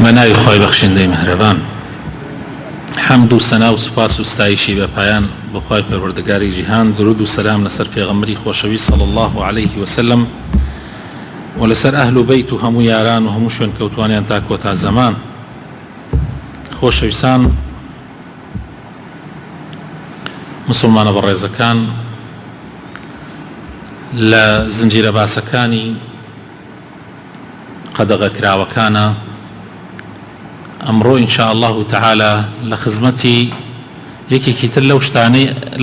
مناوی خۆی بەخشندەی مهرەبان، حەمد و سەنا و سوپاس و ستایشی بە پایان بۆ خۆی پەروەردگاری جیهان، درود و سەلام لەسەر پێغەمبەری خۆشەویست صلی الله عليه وسلم و لەسەر ئەهل و بەیت و هەموو یاران و هەموو شوێن کەوتوانیان تا کۆتا زەمان. خۆشەویستان مسلمانە بەڕێزەکان، لە زنجیرە باسەکانی قەدەغە کراوەکانە ئەمڕۆ ئینشاء الله تعالى لە خزمەتی یەکێکی تر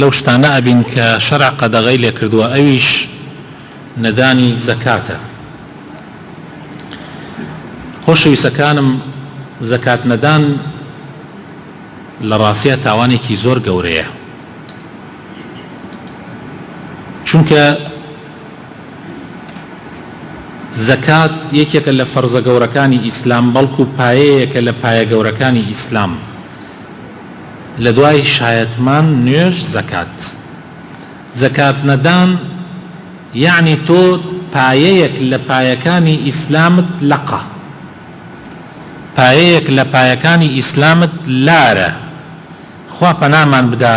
لەو شتانە ئەبین کە شەرع قەدەغەی لێ کردووە، ئەویش نەدانی زەکاتە. خۆشەویستەکانم، زەکات نەدان لە ڕاستیە تاوانێکی زۆر گەورەیە، چونکە زەکات یەکێکە لە فەرزە گەورەکانی ئیسلام، بەڵکو پایەیەکە لە پایە گەورەکانی ئیسلام. لە دوای شایەتمان نوێژ زەکات. زەکات نەدان یعنی تۆ پایەیەک لە پایەکانی ئیسلامت لەقە، پایەیەک لە پایەکانی ئیسلامت لارە. خوا پەنامان بدا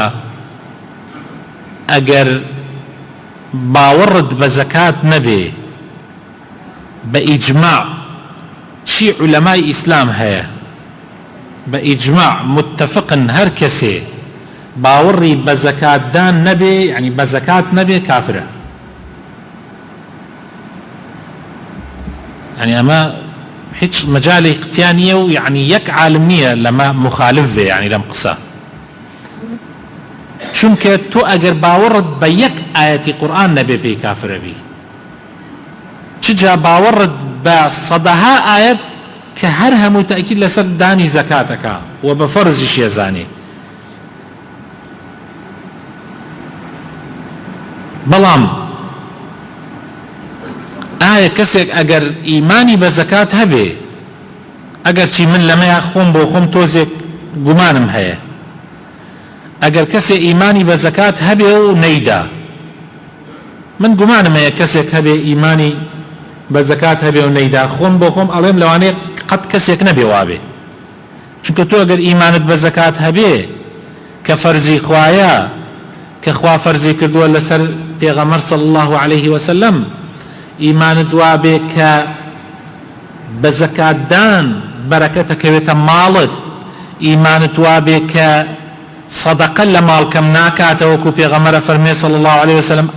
ئەگەر باوەڕت بە زەکات نەبێ، بە ئیجماع چی علەمای ئیسلام هەیە، بە ئیجماع متفقن هەر کەسێ باوەڕی بە زەکاتدان نەبێ، یعنی بە زەکات نەبێ، کافرە. یعنی ئەمە هیچ مەجالی قتیان نییە و یعنی یەک عالم نییە لەمە مخالف بێ، یعنی لەم قسە. چونکە تۆ ئەگەر باوەڕت بە یەک ئایەتی قورئان نەبێ پێی کافرە بی، چجا باوەڕت بە سەدەها ئایەت کە هەر هەموو تەئکید لەسەر دانی زەکاتەکە و بە فەرزیش ێزانێ. بەڵام ئایا کەسێک ئەگەر ئیمانی بە زەکات هەبێ، ئەگەر چی من لەمەیە خۆم بۆ خۆم تۆزێک گومانم هەیە، ئەگەر کەسێ ئیمانی بە زەکات هەبێ و نەیدا، من گومانم هەیە کەسێک هەبێ ئیمانی بە زەکات هەبێ و نەیدا، خۆم بۆ خۆم ئەڵێم لەوانەیە قەت کەسێک نەبێ وابێ. چونکە تۆ ئەگەر ئیمانت بە زەکات هەبێ کە فەرزی خوایە، کە خوا فەرزی کردووە لەسەر پێغەمبەر صلی الله عليه وسلم، ئیمانت وابێ کە بە زەکاتدان بەرەکەتەکەوێتە ماڵت، ئیمانت وابێ کە صدقە لە ماڵکەم ناکاتەوە، وەکو پێغەمبەر فەرمێ صلی الله عليه وسلم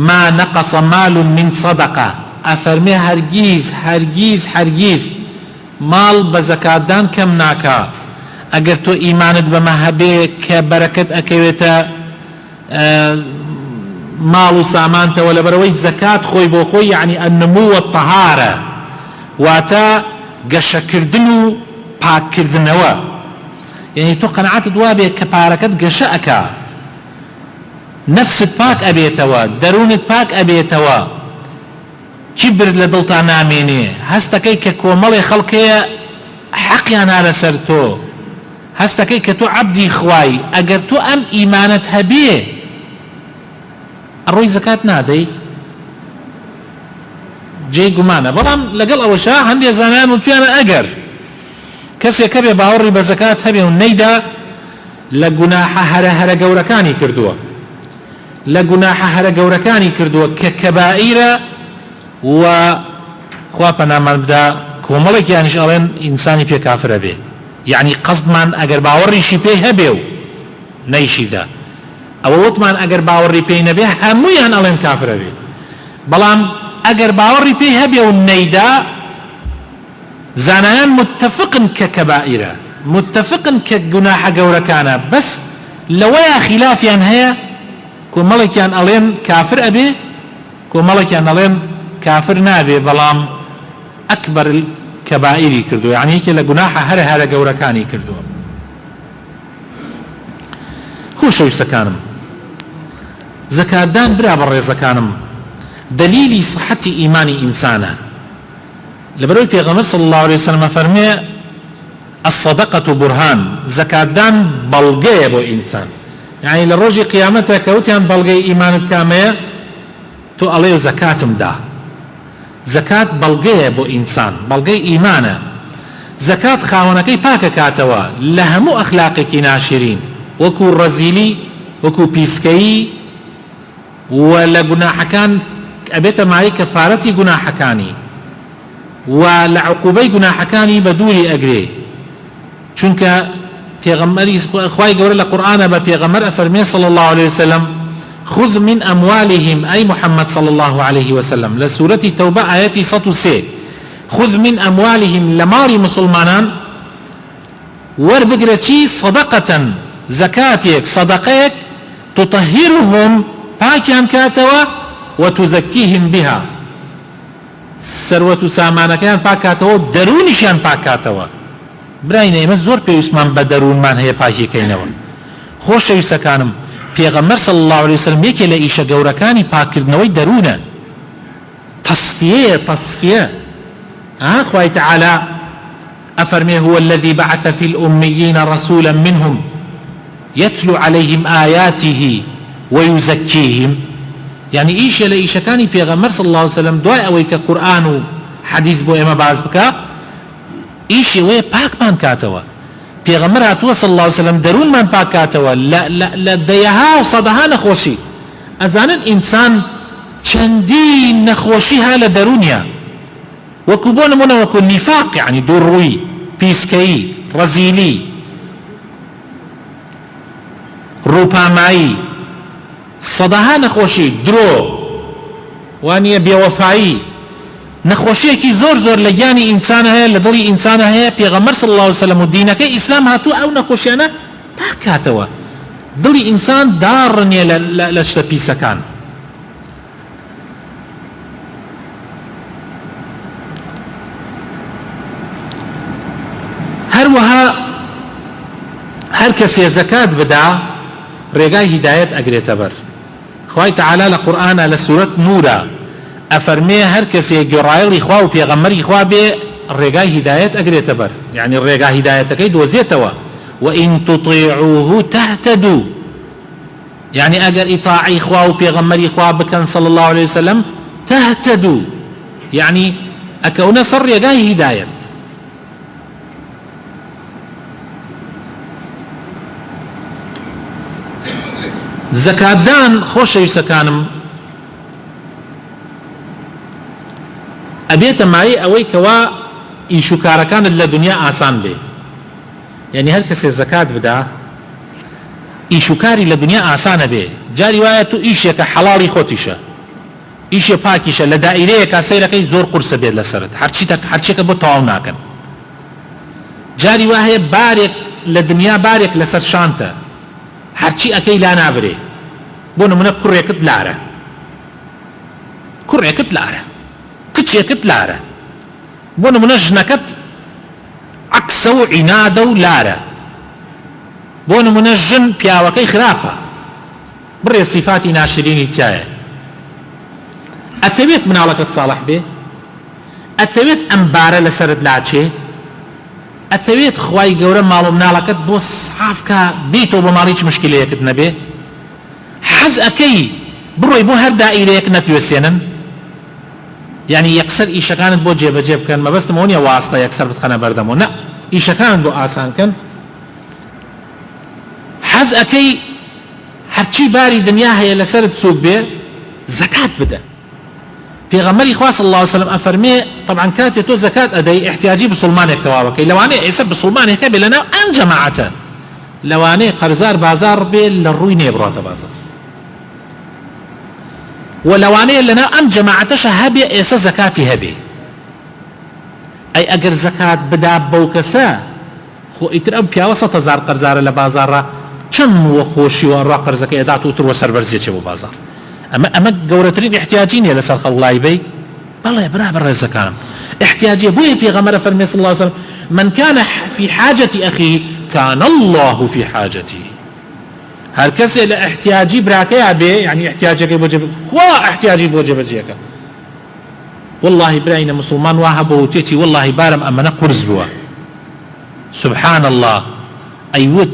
ما نقص مال من صدقة، ئەفەرمێ هەرگیز هەرگیز هەرگیز ماڵ بە زەکاتدان کەم ناکا. ئەگەر تۆ ئیمانت بەمە هەبێ کە بەرەکەت ئەکەوێتە ماڵ و سامانتەوە لەبەرەوەی زەکات خۆی بۆ خۆی، یعنی النمو والطهارة، واتە گەشەکردن و پاککردنەوە. یعنی تۆ قەنەعەتت وابێ کە پارەکەت گەشە ئەکا، نفست پاک ئەبێتەوە، دەروونت پاک ئەبێتەوە، کیبر لە دڵتا نامێنێ، هەستەکەی کە کۆمەڵی خەڵکەیە حەقیان هاتە سەر تۆ، هەستەکەی کە تۆ عەبدی خوای. ئەگەر تۆ ئەم ئیمانت هەبێ، ئەڕۆی زەکات نادەی، جێی گومانە. بەڵام لەگەڵ ئەوەشە هەندێک زانایان وتویانە ئەگەر کەسێک هەبێ باوەڕی بە زەکات هەبێ و نەیدا، لە گوناحە هەرە گەورەکانی کردووە، لە گوناحە هەرە گەورەکانی کردووە کە کەبائیرە، و خوا پەنامان بدا کۆمەڵێکیانیش ئەڵێن ئینسانی پێ کافرە بێ. یعنی قەزدمان ئەگەر باوەڕیشی پێی هەبێ و نەیشیدا، ئەوە وتمان ئەگەر باوەڕی پێی نەبێ هەموویان ئەڵێن کافرە بێ. بەڵام ئەگەر باوەڕی پێی هەبێ و نەیدا، زانایان متفقن کە کەبائیرە، متفقن کە گوناحە گەورەکانە، بەس لەوەیە خلافیان هەیە، کۆمەڵێکیان ئەڵێن کافر ئەبێ، کۆمەڵێکیان ئەڵێن کافر نابێ، بەڵام ئەکبەر کەبائیری کردووە، یعنی یەکێ لە گوناحە هەرە گەورەکانی کردووە. خۆشەویستەکانم، زەکاتدان برا بەڕێزەکانم دلیلی صحەتی ئیمانی ئینسانە. لەبەرەوەی پێغەمبەر صلی الله عليه وسلم فەرمێ الصدقة برهان، زەکاتدان بەڵگەیە بۆ ئینسان. یعنی لە ڕۆژی قیامەتە کەوتیان بەڵگەی ئیمانت کامەیە، تۆ ئەڵێ زەکاتم دا. زەکات بەڵگەیە بۆ ئینسان، بەڵگەی ئیمانە. زەکات خاوەنەکەی پاکەکاتەوە لە هەموو ئەخلاقێکی ناشرین وەکو ڕەزیلی وەکو پیسکەیی و لە گوناحەکان ئەبێتە مای کەفارەتی گوناحەکانی و لە عقوبەی گوناحەکانی بە دووری ئەگرێ چونکە پێغەمبەری خوای گەورە لە قورئانە بە پێغەمبەر ئەفەرمێ صلی الله عليه وسلم خذ من أموالهم أي محمد صلى الله عليه وسلم لسورة التوبة آياتي 103 خذ من أموالهم لماري مسلمانان وربقرتي صدقة زكاتك صدقيك تطهرهم باكيان كاتوا وتزكيهم بها سروة سامانكيان باكاتوا درونشان باكاتوا براين ايمە زۆر پێویستمان بە دەروونمان هەیە پاکیکەینەوە خۆشەویستەکانم پێغەمبەر صلی الله عليه وسلم یەکێ لە ئیشە گەورەکانی پاکردنەوەی دەروونە تصفیە خوای تعالی ئەفەرمێ هو الذي بعث في الأميين رسولا منهم يتلو عليهم آياته ويزكيهم يعني ئیشە لە ئیشەکانی پێغەمبەر صلی الله عليه وسلم دوای ئەوەی کە قورئان و حەدیث بۆ ئێمە باز بکە ئیشی وەیە پاکمان کاتەوە پێغەمبەر هاتووە صلی الله عليه وسلم دەروونمان پاک کاتەوە لە دەیەها و سەدەها نەخۆشی ئەزانن ئینسان چەندین نەخۆشی ها لە دەرونیە وەکو بۆ نمونە وەکو نیفاق یعنی دووڕووی پیسکەیی ڕەزیلی ڕووپامایی سەدەها نەخۆشی درۆ وانییە بێوەفایی نەخۆشیەکی زۆر لە گیانی ئینسانە هەیە لە دڵی ئینسانە هەیە پێغەمبەر صلی الله عليه وسلم و دینەکەی ئیسلام هاتووە ئەو نەخۆشیانە پاک کاتەوە دڵی ئینسان داڕنیە لە شتە پیسەکان هەروەها هەر کەسێ زەکات بدا ڕێگای هیدایەت ئەگرێتە بەر خوای تعالی لە قورئانە لە سورەت نورە ئەفەرمێ هەر کەسێ گێڕایەڵی خوا و پێغەمبەری خوا بێ ڕێگای هیدایەت ئەگرێتە بەر یعنی ڕێگای هیدایەتەکەی دۆزێتەوە وإن تطيعوه تهتدوا يعني ئەگەر ئیطاعی خوا و پێغەمبەری خوا بکەن صلی الله عليه وسلم تهتدوا يعني ئەکەونە سەر ڕێگای هیدایەت زەکاتدان خۆشەویستەکانم ئەبێتە مای ئەوەی کەوا ئیشوکارەکانت لە دنیا ئاسان بێ یعنی هەر کەسێ زەکات بدا ئیشوکاری لە دنیا ئاسانە بێ جاری وایە تو ئیشێکە حەڵاڵی خۆتیشە ئیشێ پاکیشە لە دائیرەیەکە سەیرەکەی زۆر قورسە بێت لەسەرت هەرچێکە بۆ تەواو ناکەن جاری وا هەیە بارێک لە دنیا بارێک لەسەر شانتە هەرچی ئەکەی لا نابرێ بۆ نمونە کوڕێکت لارە کچێکت لارە بۆ نمونە ژنەکەت عەکسە و عینادە و لارە بۆ نمونە ژن پیاوەکەی خراپە بڕێ صیفاتی ناشرینی تایە ئەتەوێت مناڵەکەت ساڵح بێ ئەتەوێت ئەمبارە لەسەرت لاچێ ئەتەوێت خوای گەورە ماڵ و مناڵەکەت بۆ سافکە بیتەوە بۆ ماڵی هیچ مشکلەیەکت نەبێ حەز ئەکەی بڕۆی بۆ هەر دائیرەیەک نەتوێسێنن يعني يكسر إيشكانت بو جيب كان ما بس تمونيا واسطة يكسر بتخنا بردمو لا إيشكانت بو آسان كان حز أكي هرچی باری دنیا هەیە لەسەرت سوک بێ زەکات بدە پێغەمبەری خوا صلی الله عليه وسلم ئەفەرمێ طبعا کاتێ تۆ زەکات ئەدەی احتیاجی بسڵمانێک تەواو بکەی لەوانەیە ئێستا بسڵمانێک هەبێ لەناو ئەم جەماعەتە لەوانەیە قەرزار بازار بێ لە ڕووی نێ بڕاتە بازار ولەوانەیە لەناو ئەم جەماعەتەشە هەبێ ئێستا زەکاتی هەبێ ئەی ئەگەر زەکات بدا بەو کەسە خۆ ئیتر ئەم پیاوە 100,000 قەرزارە لە بازارڕە چەند وە خۆشیوە ڕا قەرزەکەی ئەدات و تر وە سەربەرزێکێ بۆ بازار ئەمە گەورەترین احتیاجی نیە لەسەر خەڵڵای بەی بەڵێ برابر ڕێزەکانم احتیاجیە بۆیە پێغەمبەر فەرمێ صلی الله عليه وسلم من كان في حاجة أخيه كان الله في حاجته هر کەسێ لە احتیاجی براکەیە بێ يعني احتیاجەکەی بۆ جێبە خوا احتیاجی بۆ جێبەجێکە والله براینە مسلمان وا هەبوو وتێتی والله بارم ئەمەنە قورس بووە سبحان الله ئەیوت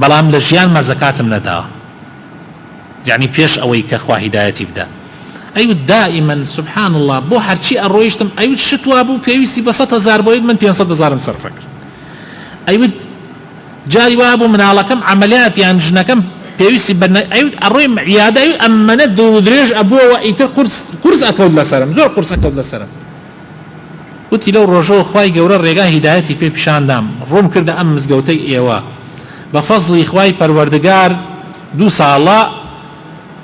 بەڵام لە ژیانمە زەکاتم نەداوە يعني پێش ئەوەی کە خوا هیدایەتی بدە أيوة دائما سبحان الله بو هرچی أرويشتم أيوة شتوا بو بيويسي ب100,000 بويد من 500,000 مصرف كرد أيوة جاري وابو من على كم عمليات يعني جنكم بيويسي بنا أيوة أروي عيادة أيوة أمانة دو دريج أبوه وإيتر قرص أكود لسرم زور قرص أكود لسرم قلت لو رجو خواي جورا رجاه هدايتي بي بشان دام روم كرد أمس جوتي إيوا بفضل إخواي پروردگار 2 ساڵە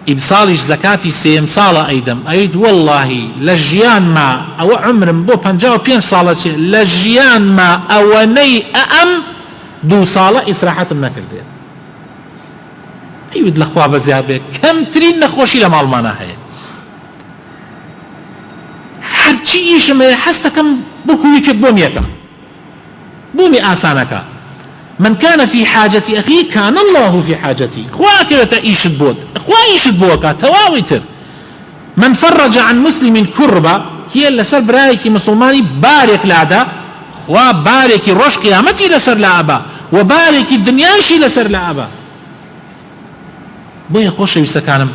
ئیبساڵیش زەکاتی 3 ساڵە ئەیدەم ئەیت واللهی لە ژیانما ئەوە عمرم بۆ 55 ساڵە لە ژیانما ئەوەنەی ئەم 2 ساڵە ئیسراحەتم نەکردێ ئەیوت لەخوا بەزیاد بێ کەمترین نەخۆشی لە ماڵمانە هەیە هەرچی ئیشم هەیە هەستەکەم بۆ کویچێک بۆم یەکەم بۆمی ئاسانەکە من كان في حاجة أخيه كان الله في حاجتي خوا كرة إيشت بود خوا إيشت بوكا تواويتر من فرج عن مسلم كربة هي اللي سر برايكي مسلماني بارك لعدا خوا باركي روش قيامتي لسر لعبا وباركي الدنياشي لسر لعبا بويا خوش يسكانم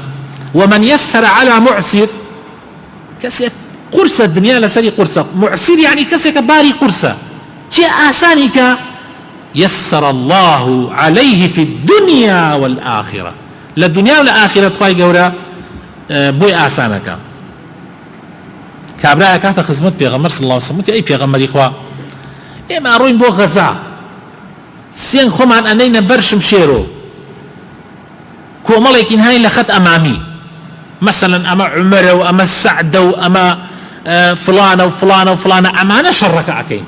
ومن يسر على معسر كسيك قرصة الدنيا لسري قرصة معسر يعني كسيك باري قرصة كي آسانك يسر الله عليه في الدنيا والآخرة للدنيا والآخرة خواهي قورا بوي آسانك كابراء كانت خزمت بيغمر صلى الله عليه وسلم أي بيغمر إخوة إما أروين بو غزا سين خمان أنين برشم شيرو كوماليكين هاي لخط أمامي مثلا أما عمر وأما سعد وأما فلانة وفلانة وفلانة أمانة شرك أكين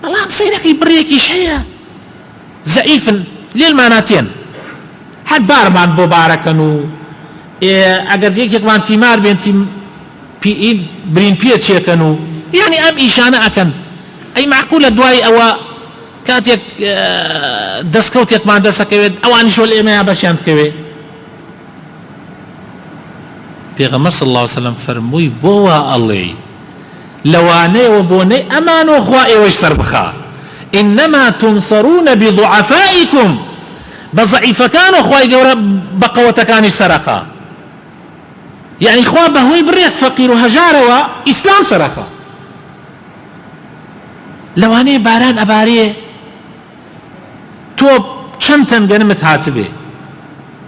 بەڵام سەیرەکەی بڕێکی هەیە زەعیفن لێلماناتێن هەر بارمان بۆ بارەکەن و ئەگەر یەکێکمان تیمار بێن برین پێچێکەن و یعنی ئەم ئیشانە ئەکەن ئەی معقولە دوای ئەوە کاتێک دەستکەوتێکمان دەسەکەوێت ئەوانیش وەل ئێمەیان بەشیان بکەوێ پێغەمبەر صلی الله علیه وسلم فەرمووی بۆ وا ئەڵێی لواني وبوني أمان وخوائي ويشسر إنما تنصرون بضعفائكم بضعيف كانوا خواي قورا بقوة كان سرقا يعني خوا بهوي بريك فقير وهجار وإسلام سرقا لواني باران أباريه توب چندتن قنمت هاتبه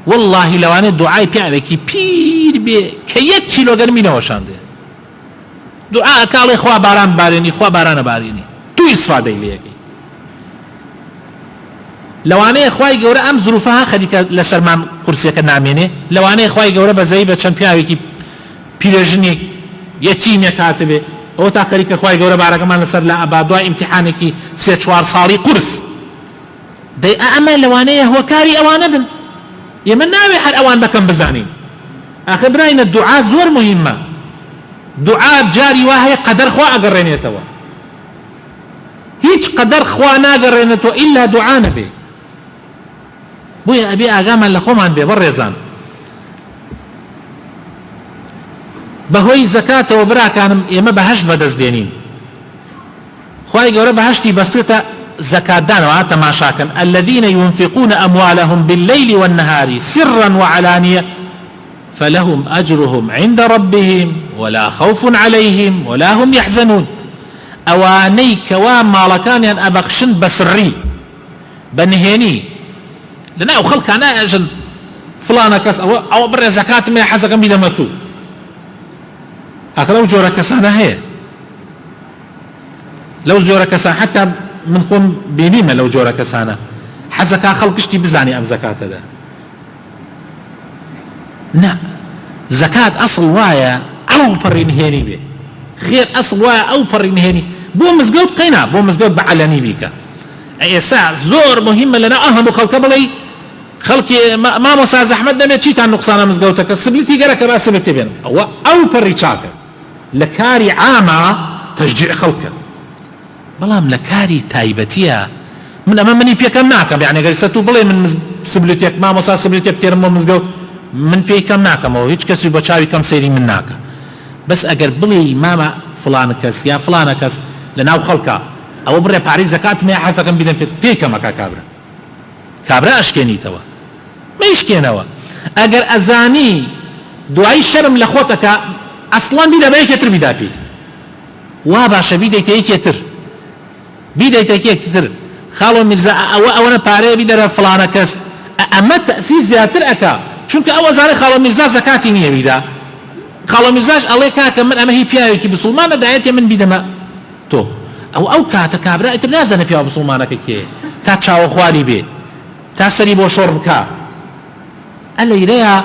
والله لواني دعاي بيعبكي بير بي كيك كيلو قنمي نوشانده دعاء كالي خوا باران باريني خوا باران باريني تو استفاده ليكي لواني خواي گورا ام ظروفها خديك لسرمان قرسيك ناميني لواني خواي گورا بزايبه چمپياوي بيرجني يتيم كاتبه او تاخريك خواي گورا باركمان لسر لا ابا دعاء امتحانك 3-4 صالي قرص دي اما لواني هو كاري اوانبن يمن ناوي حد اوان بكم بزانين اخبرين الدعاء زور مهمه دعاء جاري وهي قدر خوا أقرنيتوا هيج قدر خوا ناقرنيتوا إلا دعاء نبي بويا أبي أقاما لخومان بي برزان بهوي زكاة وبرا كان يما بهش بدز دينين خواهي قورا بهشتي بسيطة زكاة دان وعاتا ما شاكن الذين ينفقون أموالهم بالليل والنهار سرا وعلانية فلهم أجرهم عند ربهم ولا خوف عليهم ولا هم يحزنون أواني كوام مالكان يعني أبخشن بسري بنهيني لنا أو خلق أنا أجل فلانة كس أو برا زكاة ما حزق بيدا متو أخلو جورا كسانا هي لو جورا كسان حتى من خون بينيما لو جورا كسانا حزكا خلقشتي بزاني أم زكاة ده نا زكاة أصل وايا أو برين هيني به خير أصل وايا أو برين هيني بو مزقوت قينا بو مزقوت بعلاني بيكا أي ساعة زور مهمة لنا أهم خلق بلي خلقي ما مساز أحمد نمي تشيت عن نقصان مزقوتك السبلتي قرأك ما سبلتي بين أو بري شاكا لكاري عامة تشجيع خلقك بلام لكاري تايبتيا من أمامني بيكم ناكم يعني قال ستو بلي من سبلتيك ما مساز سبلتي بتير مو مزقوت من بيكم ناكم أو هيك كسي بتشاوي كم سيري من ناكا بس أجر بلي ماما فلان كس يا فلان كس لناو خلقه أو بري باري زكاة ما حسكم بيدن بيكم أكا كابرا أشكيني توا ما يشكينوا أجر أزاني دوایی شەرم لە خۆتەکە ئەسڵان بیدە بە یەکێتر بیدا پێی وا باشە بیدەیتە یەکێتر بیدەیتە یەکێتر خاڵۆ میرزا ئەوەنە پارەیە بیدەرە فڵانە کەس ئەمە تەسیر زیاتر ئەکا چونکە ئەوە زانێ خاڵۆ میرزا زەکاتی نییە بیدا خاڵۆ میرزاش ئەڵێ کاکە من ئەمە هی پیاوێکی بسڵمانە دایەتێ من بیدەمە تۆ ئەو کاتە کابرا ئیتر نازانە پیا بسڵمانەکە کێ تا چاوە خواری بێ تا سەری بۆ شۆڕ بکە ئەلەیرەیە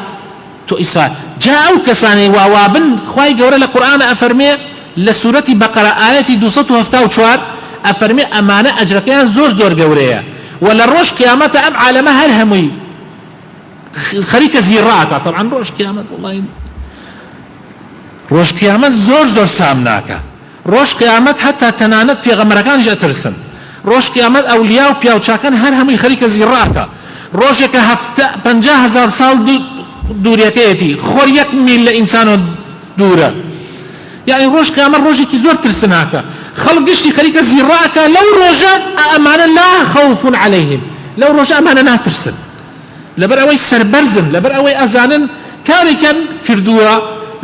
تۆ ئیسرائیل جا ئەو کەسانەی واوابن خوای گەورە لە قورئانە ئەفەرمێ لە سوورەتی بەقەرە ئاەتی 274 ئەفەرمێ ئەمانە ئەجرەکەیان زۆر زۆر گەورەیە و لە ڕۆژ قیامەتە ئەم عالەمە هەر هەمووی خەریکە زیڕاکە طبعا ڕۆژ قیامەت وڵڵی ڕۆژ قیامەت زۆر زۆر سام ناکە ڕۆژ قیامەت هەتا تەنانەت پێغەمبەرەکانیش ئەترسن ڕۆژ قیامەت ئەولیا و پیاوچاکان هەر هەمووی خەریکە زیڕاکە ڕۆژێکە 50,000 ساڵ دوورەکەیەتی خۆر 1 میل لە ئینسانۆ دوورە یعنی ڕۆژ قیامەت ڕۆژێکی زۆر ترسناکە خەڵک گشتی خەریکە زیڕاکە لەو ڕۆژە ئەمانە لا خەوف عەلەیهم لەو ڕۆژە ئەمانە ناترسن لەبەر ئەوەی سەربەرزن لەبەر ئەوەی ئەزانن کارێکیان کردووە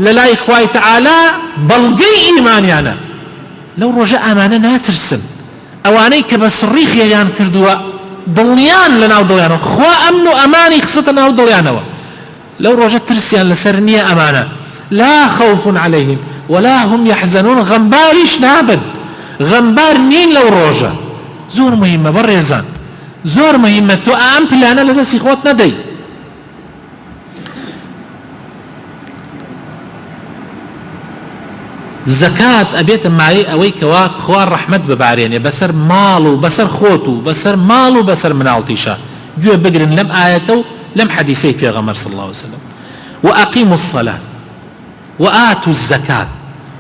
لە لای خوای تەعالا بەڵگەی ئیمانیانە لەو ڕۆژە ئەمانە ناترسن ئەوانەی کە بە سڕی خێریان کردووە دڵنیان لە ناو دڵیانەوە خوا ئەمن و ئەمانی خستە ناو دڵیانەوە لەو ڕۆژە ترسیان لەسەر نییە ئەمانە لا خوف عەلەیهم ولا هم يحزنون غەمباریش نابن غەمبار نین لەو ڕۆژە زۆر مهمە بەڕێزان زۆر مهمە تۆ ئەم پلانە لە دەستی خۆت نەدەی زەکات ئەبێتە مایە ئەوەی کەوا خوا ڕەحمەت ببارێنێ بەسەر ماڵ و بەسەر خۆت و بەسەر ماڵ و بەسەر مناڵتیشە گوێ بگرن لەم ئاەتە و لەم حەدیسەی پێغەمبەر صلی الله عليه وسلم وأقيموا الصلاة وآتوا الزكاة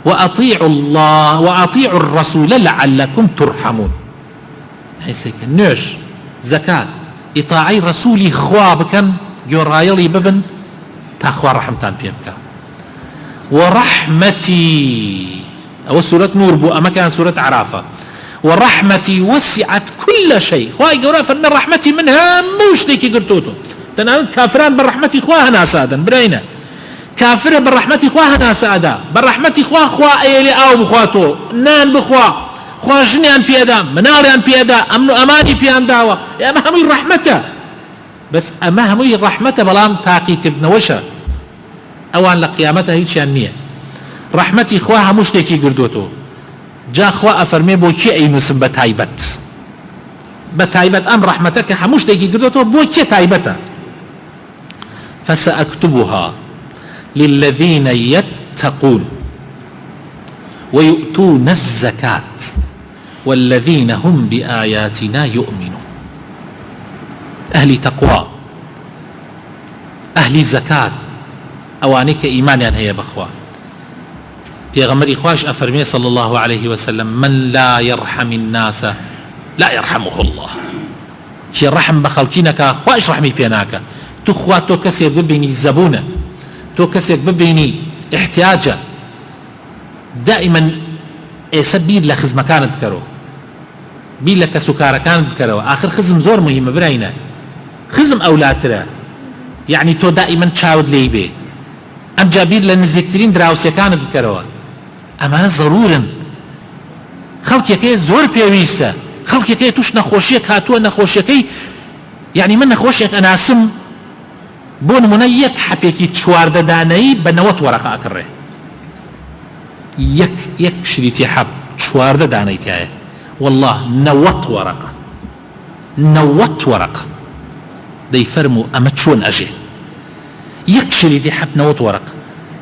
وأطيعوا الله وأطيعوا الرسول لعلكم ترحمون هيسيك نوش زكاة إطاعي رسولي خوا بكن يرايلي ببن تاخوا رحمتان بيبكا ورحمتي أو سورة نور بو أما كان سورة عرافة ورحمتي وسعت كل شيء خواهي قرأ فإن رحمتي منها موش ديكي قرتوتو تنانت كافران بالرحمة خواها ناسادا برينا كافر بالرحمة خواها ناسادا بالرحمة خوا أيلي أو بخواتو نان بخوا خوا جنيان بيدا مناريان بيدا أمن أماني بيان داوة أما همي رحمته بس أما همي رحمة بلام تاقي كردنا وشا ئەوان لە قیامەتە هیچیان نییە ڕەحمەتی خوا هەموو شتێکی گردووەتەوە جا خوا ئەفەرمێ بۆ کێ ئەینووسم بە تایبەت ئەم ڕەحمەتە کە هەموو شتێکی گردووەتەوە بۆ کێ تایبەتە فسأكتبها للذين يتقون ويؤتون الزكاة والذين هم بآياتنا يؤمنون أهل تقوى أهل زكاة ئەوانەی کە ئیمانیان هەیە بەخوا پێغەمبەری خوش ئەفەرمێ صلى الله عليه وسلم من لا يرحم الناس لا يرحمه الله کێ ڕەحم بە خەڵکی نەکا خوش ڕەحمی پێ ناکە تو خوا تۆ کەسێک ببینی زەبونە تۆ کەسێک ببینی احتیاجە دائما ئێسە بیر لە خزمەکانت بکەرەوە بیر لە کەس و کارەکانت بکەرەوە آخر خزم زۆر مهمە براینە خزم ئەولاترە یعنی تۆ دائما چاود لێی بێ ئەم جابیر لە نزیکترین دراوسەکانت بکەرەوە ئەمانە ضرورن خەڵکێکەیە زۆر پێویستە خەڵکێکەیە توش نەخۆشیەک هاتووە نەخۆشیەکەی یعنی من نەخۆشیەک ئەناسم بۆ نمونە یەک حەپێکی 14 دانەیی بە 90 وەرەقە ئەکڕێ یەک شریتی حەب 14 دانەی تایە والله 90 وەرەقە 90 وەرەقە دەیفەرموو ئەمە چۆن ئەژێت یەک شریتی حەب 90 وەرەقە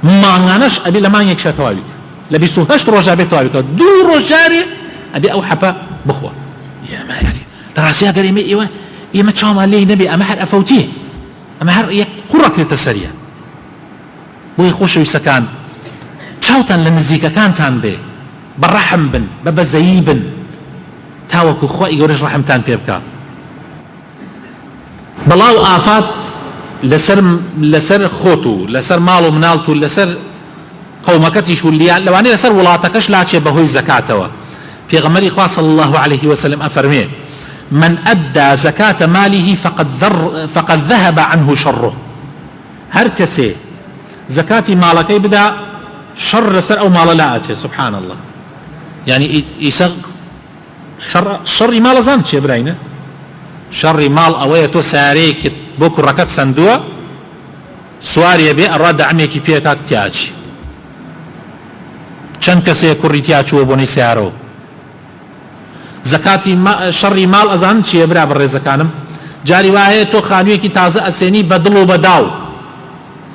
مانگانەش ئەبێ لە مانگێک شە تەواوی لە 28 ڕۆژە بێت تەواوی کە 2 ڕۆژارێ ئەبێ ئەو حەپە بخوە ئێمە یاری لە ڕاستی ئەگەر ئێمە چاومان لێی نەبێ ئەمە هەر ئەفەوتیە ئەمە هەر یەک قوڕەک لێتە سەریە بۆی خۆشەویستەکان چاوتان لە نزیکەکانتان بێ بەڕەحم بن بە بەزەیی بن تاوەکو خوای گەورەش ڕەحمتان پێ بکات بەڵاو ئافات لەسەر خۆت و لەسەر ماڵ و مناڵت و لەسەر قەومەکەتیش و لەوانەیە لەسەر وڵاتەکەش لاچێ بەهۆی زەکاتەوە پێغەمبەری خوا صلی الله عليه وسلم ئەفەرمێ من أدى زكاة ماله فقد ذهب عنه شره هر کەسێ زكاتي مالكي بدا شر سر او مال لا اتي سبحان الله يعني يسغ شر مال زان شي براينه شر مال اويتو ساريك بوك ركعت صندوق سواري بي اراد عميكي بيكات تياچی چەند کەسێ کوڕی تیا چووە بۆ نەی سیارەوە زەکاتی شەڕی ماڵ ئەزان چییە برا بەڕێزەکانم جاری وایە تۆ خانوویەکی تازە ئەسێنی بە دڵ و بەداو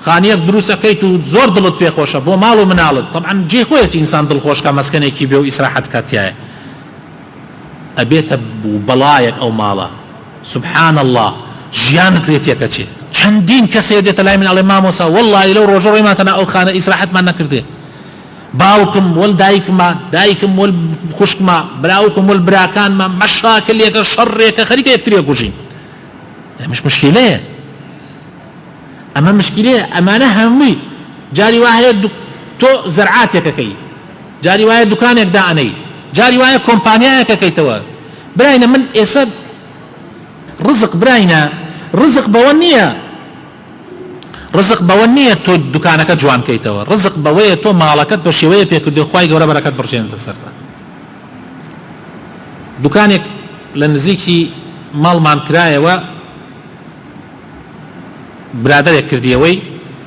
خانیەک دروست ئەەکەیت و زۆر دڵت پێ خۆشە بۆ ماڵ و مناڵت طبعا جێ خۆیەتی ئینسان دڵخۆشکە مەسکەنێکی بێ و ئیسراحەت کاتیایە ئەبێتە بەڵایەک ئەو ماڵە سبحان الله ژیانت لێ تێکەچێت چەندین کەسێ دێتە لای من ئەڵێ مامۆسا وەڵڵی لەو ڕۆژە ڕێماتەنا ئەو خانە ئیسراحەتمان نەکردێ باوکم وەل دایکمان دایکم وەل خوشکما براوکم وەل براکانمان مەشاکلێکە شەڕێکە خەریکە یەکتری ئەکوژین ئەمەش مشکلەیە ئەمە مشکلەیە ئەمانە هەمووی جاری وایە تۆ زەرعاتێکەکەی جاری وایە دوکانێک دائەنەی جاری وایە کۆمپانیایەکەکەیتەوە براینە من ئێستا ڕزق براینە ڕزق بەوە نییە ڕزق بەوە نییە تۆ دوکانەکە جوانکەیتەوە ڕزق بەوەیە تۆ ماڵەکەت بە شێوەیە پێکردی خوای گەورە بەرەکەت بڕژێنێتە سەرتا دوکانێک لە نزیکی ماڵمان کرایەوە برادەرێک کردیەوەی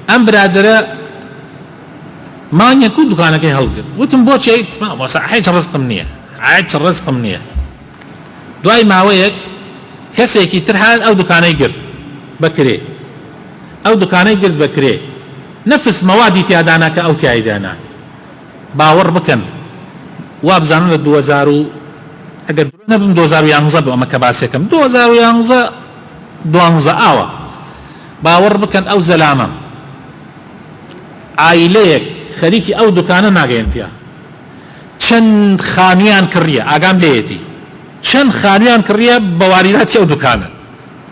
ئەم برادەرە مانگێک و دوکانەکەی هەڵگرت وتم بۆچی هیچ ڕزقم نییە هیچ ڕزقم نییە دوای ماوەیەک کەسێکی تر هات ئەو دوکانەی گرت بەکرێ ئەو دوکانەی گرت بەکرێ نەفس مەوادی تیادانا کە ئەو تیایدانا باوەڕ بکەن وا بزانن لە 2000 ئەگەر نەبم 2011 بۆ ئەمە کە باسێکم 2011 ئاوە باوەڕ بکەن ئەو زەلامە عائیلەیەک خەریکی ئەو دوکانە ناگەین پیا چەند خانوویان کڕیە ئاگام لێیەتی چەند خانوویان کڕیە بە واریداتی ئەو دوکانە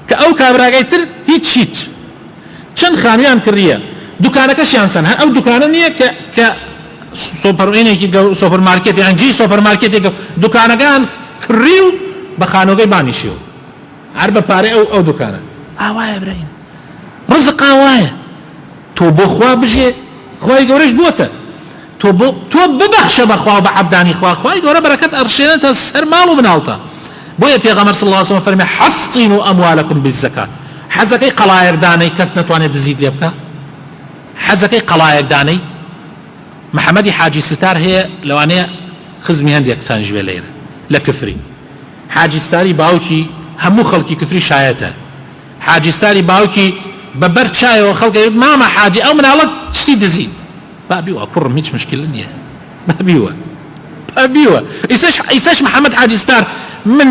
کە ئەو کابراگەی تر هیچ چەند خانوویان کڕیە دوکانەکەشیان سەن هەر ئەو دوکانە نییە کە سۆپەرێنێکی سۆپەرمارکێتی ئەنجی سۆپەرمارکێتێک دوکانەکان کڕی و بە خانۆگەی بانیشیەوە هەر بە پارەی ئەو دوکانە ئاوایە براین ڕزق ئاوایە تۆ بۆ خوا بژێ خوای گەورەش بۆتە تۆ ببەخشە بەخوا بە عەبدانی خوا خوای گەورە بەرەکەت ئەڕشێنێتە سەر ماڵ و مناڵتە بۆیە پێغەمبەر صلی الله علیه وسلم فەرمێ حەصینوا ئەموالەکم بالزەکات حەزەکەی قەڵایەکدانەی کەس نەتوانێت دزیت لێ بکە حەزەکەی قەڵایەکدانەی محەممەدی حاجی ستار هەیە لەوانەیە خزمی هەندێکتانیش بێ لێرە لە کفری حاجی ستاری باوکی هەموو خەڵکی کفری شایەتە حاجی ستاری باوکی بەبەر چایەوە خەڵکە مامە حاجی ئەو مناڵەت شتی دزین بابیوە کوڕم هیچ مشکلە نییە بابیوە ئیسەش محەممەد حاجی ستار من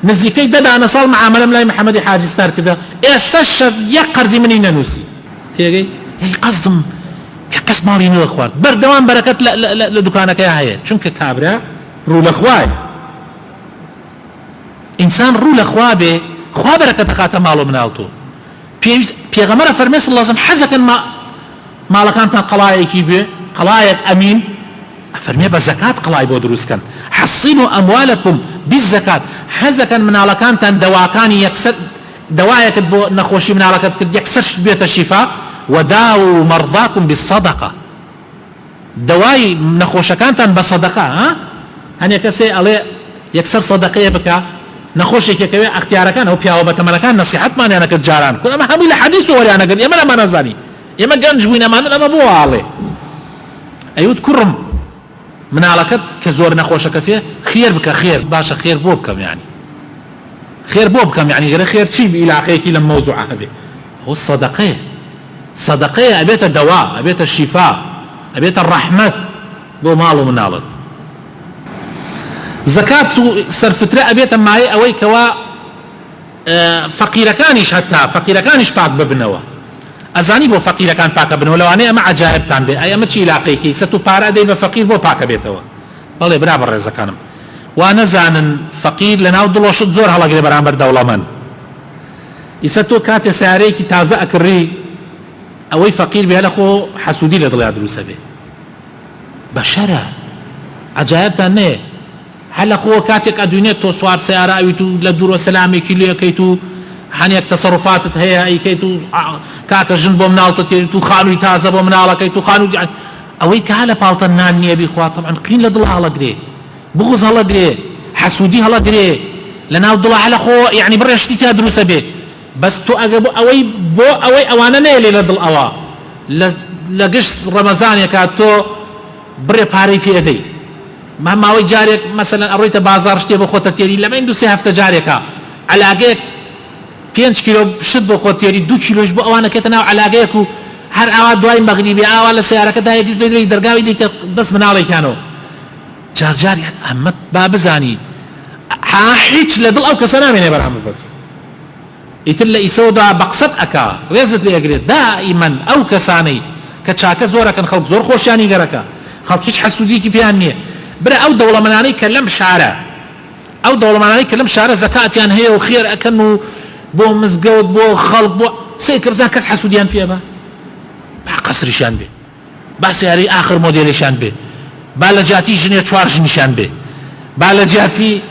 نزیکەی دەدانە ساڵ معاملەم لای محەممەدی حاجی ستار کردە ئێستاش یەک قەرزی منی نەنووسی تێگەی قەزم کە کەس ماڵی نوێ خوارد بەردەوام بەرەکەت لە دوکانەکەی هەیە چونکە کابرا ڕوو لە خوایە ئینسان ڕوو لە خوا بێ خوا بەرەکەت دەخاتە ماڵ و مناڵ تۆ پێغەمبەر فەرمێ صلی الله علیه وسلم حەزەکەن ماڵەکانتان قەڵایەکی بێ قەڵایەک ئەمین فەرمێ بە زەکات قەڵای بۆ دروستکەن حەصینوا ئەموالەکم بالزەکات حەزەکەن مناڵەکانتان دەواکانی یەکسەر دەوایەکت بۆ نەخۆشی مناڵەکەت کرد یەکسەر بێتە شیفا وداووا مرضاكم بالصدقة دوای نەخۆشەکانتان بە سەدەقە هەنێ کەسێ ئەڵێ یەکسەر سەدەقەیە بکە نەخۆشێکەکەوێ ئەختیارەکان ئەو پیاوە بەتەمەنەکان نەسیحەتمانیان نەکرد جاران کون ئەمە هەمووی لە حەدیث و وەریان نەگەن ئێمە لەمان نەزانی ئێمە گەنج بووین ئەمانە ئەمە بۆ ئاڵێ ئەیوت کوڕم مناڵەکەت کە زۆر نەخۆشەکە فێ خێر بکە خێر باشە خێر بۆ بکەم یعنی خێر بۆ بکەم یعنی گەرە خێر چی عیلاقەیەکی لەم مەوزوعە هەبێ ئەو سەدەقەیە ئەبێتە دەوا ئەبێتە شیفا ئەبێتە ڕەحمەت بۆ ماڵ و مناڵت زەکات و سەرفترە ئەبێتە مایە ئەوەی کەوا فەقیرەکانیش هەتا فەقیرەکانیش پاک ببنەوە ئەزانی بۆ فەقیرەکان پاکە بنەوە لەوانەیە ئەمە عەجایبتان بێ ئەمە چی عیلاقەیەکی سەت و پارە ئەدەی بە فەقیر بۆ پاکە بێتەوە بەڵێ برا بەڕێزەکانم وا نەزانن فەقیر لەناو دڵۆشت زۆر هەڵەگرێ بەرامبەر دەوڵەمەند ئیسە تۆ کاتێ سیارەیەکی تازە ئەکڕی ئەوەی فەقیر بێ لە خۆ حەسوودی لە دڵیا دروستە بێ بەشەرە عەجایبتان نێ هەر لە خۆ کاتێک ئەدوێنێت تۆ سوار سیارە ئەویت و لە دوورۆ سەلامێکی لێەکەیت و هەنێک تەسەڕوفاتت هەیە ئەیکەیت و کاکە ژن بۆ مناڵتە تێری تو خانووی تازە بۆ مناڵەکەی تو خانووی ئەوەی کە لە پاڵتە نان نییە بیخوا طبعا قین لە دڵ هەڵەگرێ بغز هەڵەگرێ حەسوودی هەڵەگرێ لە ناو دڵ هەلە خۆ یعنی بڕێشتی تا دروستە بێ بەس تۆ ئەگە بۆ ئەوەی ئەوانە نێلێ لە دڵ ئەوە لە گشت ڕەمەزانێکا تۆ بڕێ پارەی پێ ئەدەی ماوەی جارێک مەسەلەن ئەڕۆیتە بازار شتێ بۆ خۆتە تێری لەمەین 2-3 هەفتە جارێکە عەلاگەیەک 5 کیلۆ شت بۆ خۆت تێری 2 کیلۆش بۆ ئەوانەکەتە ناو عەلاگەیەک و هەر ئاوا دوای مەغریبی ئاوا لە سیارەکەدا یەکدوی دەرگاوی دەیتە دەست مناڵێکیانەوە جارجاریان ئەمە با بزانی هیچ لە دڵ ئەو کەسە نامێنێ بەرهەمت بێت ئیتر لە ئیسەوەدا بەقسەت ئەکا ڕێزت لێ ئەگرێت دائیمەن ئەو کەسانەی کە چاکە زۆرەکەن خەڵک زۆر خۆشیانی گەرەکە خەڵک هیچ حەسوودیەکی پێیان نییە برە ئەو دەوڵەمەنانەی کە لەم شارە ئەو دەوڵەمەنانەی کە لەم شارە زەکاتیان هەیە و خێر ئەکەن و بۆ مزگەوت بۆ خەڵک بۆ سێ کەبزان کەس حەسوودیان پێ بە با قەسریشان بێ با سیارەی ئاخر مۆدێلێشان بێ با لە جاتی ژنێ 4 ژنیشان بێ با لە جاتی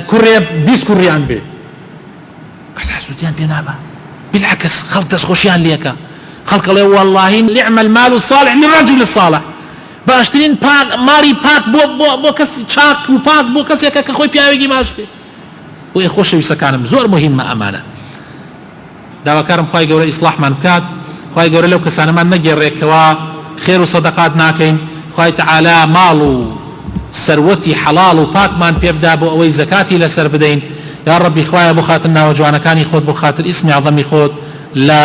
کوڕێ 20 کوڕیان بێ کەس حەسوودیان پێ نابە بالعکس خەڵک دەستخۆشیان لێکە خەڵک ئەڵێ والله نعم المال الصالح للرجل الصالح باشترین ماری پاک بۆ کەسی چاک و پاک بۆ کەسێکە کە خۆی پیاوێکی باش بێ بۆیە خۆشەویستەکانم زۆر مهمە ئەمانە داواکارم خوای گەورە ئیسلاحمان بکات خوای گەورە لەو کەسانەمان نەگێڕێکەوە خێر و سەدەقات ناکەین خوای تەعالا ماڵ و سەروەتی حەڵاڵ و پاکمان پێ بدا بۆ ئەوەی زەکاتی لەسەر بدەین یا ڕەبی خوایە بۆ خاتر ناوە جوانەکانی خۆت بۆ خاتر ئیسمی عەظەمی خۆت لە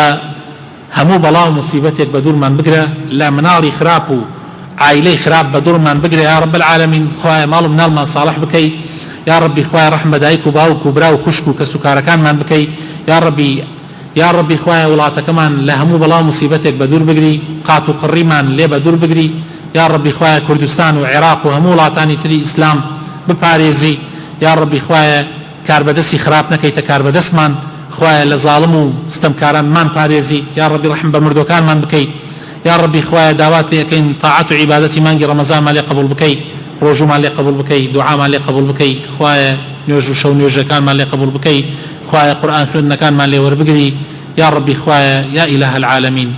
هەموو بەڵاو مصیبەتێک بە دوورمان بگرە لە مناڵی خراپ و عائلەی خراپ بە دوورمان بگرە یا رب العالمین خوایە ماڵ و مناڵمان صالح بکەی یا ربی خوایە ڕەحمە دایک و باوک و برا و خوشک و کەسوکارەکانمان بکەی یا ربی خوایە وڵاتەکەمان لە هەموو بەڵاو مصیبەتێک بە دوور بگری قات و قڕیمان لێ بە دوور بگری یا ربی خوایە کوردستان و عێراق و هەموو وڵاتانی تری ئیسلام بپارێزی یا ربی خوایە کاربەدەستی خراپ نەکەیتە کاربەدەستمان خوایە لە زاڵم و ستەمکارانمان پارێزی یا ربی ڕەحم بە مردوەکانمان بکەی یا ربی خوایە داوات لێکەین تاعەت و عیبادەتی مانگی ڕەمەزانمان لێ قبول بکەی ڕۆژومان لێ قبول بکەی دوعامان لێ قبول بکەی خوایە نوێژ و شەو نوێژەکانمان لێ قبول بکەی خوایە قورئان خوێندنەکانمان لێ وەربگری یا ربی خوایە یا ئیلاه العالمین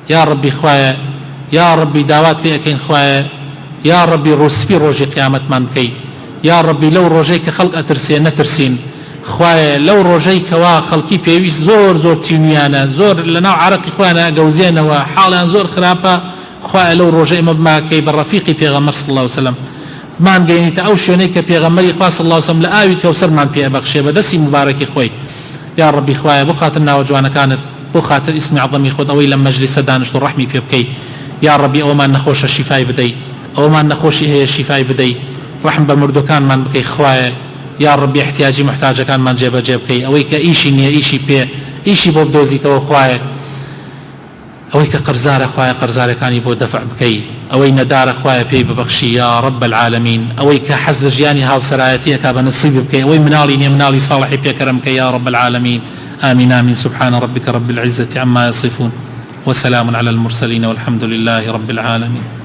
یا ربی خوایە یا ربی داوات لێکەین خوایە یا ربی ڕۆسپی ڕۆژی قیامەتمان بکەی یا ربی لەو ڕۆژەی کە خەڵک ئەترسێ نەترسین خوایە لەو ڕۆژەی کەوا خەڵکی پێویست زۆر تینویانە زۆر لەناو عەرەقی خوانە گەوزێنەوە حاڵیان زۆر خراپە خوایە لەو ڕۆژەی ئێمە بماکەی بە ڕەفیقی پێغەمبەر صلی الله علیه وسلم مان گەینیتە ئەو شوێنەی کە پێغەمبەری خوا صلی الله علیه وسلم لە ئاوی کەوسەرمان پێ بەخشێ بە دەستی مبارەکی خۆی یا ربی خوایە بۆ خاتر ناوە جوانەکانت بۆ خاتر ئیسمی عەظەمی خۆت ئەوەی لە مەجلیسە دانیشت و ڕەحمی پێ بکەی یا ربی ئەومان نەخۆشە شیفای بدەی ئەومان نەخۆشی هەیە شیفای بدەی ڕەحم بە مردوەکانمان بکەی خوایە یا ربی احتیاجی محتاجەکانمان جێبەجێ بکەی ئەوەی کە ئیشی نییە ئیشی پێ ئیشی بۆ بدۆزیتەوە خوایە ئەوەی کە قەرزارە خوایە قەرزارەکانی بۆ دەفع بکەی ئەوەی نەدارە خوایە پێی ببەخشی یا رب العالمین ئەوەی کە حەز لە ژیانی هاوسەرایەتیەکە بە نەسیب بکەی ئەوەی مناڵی نییە مناڵی ساڵحی پێکەرم بکەی یا رب العالمین آمين آمين سبحان ربك رب العزة عما يصفون وسلام على المرسلين والحمد لله رب العالمين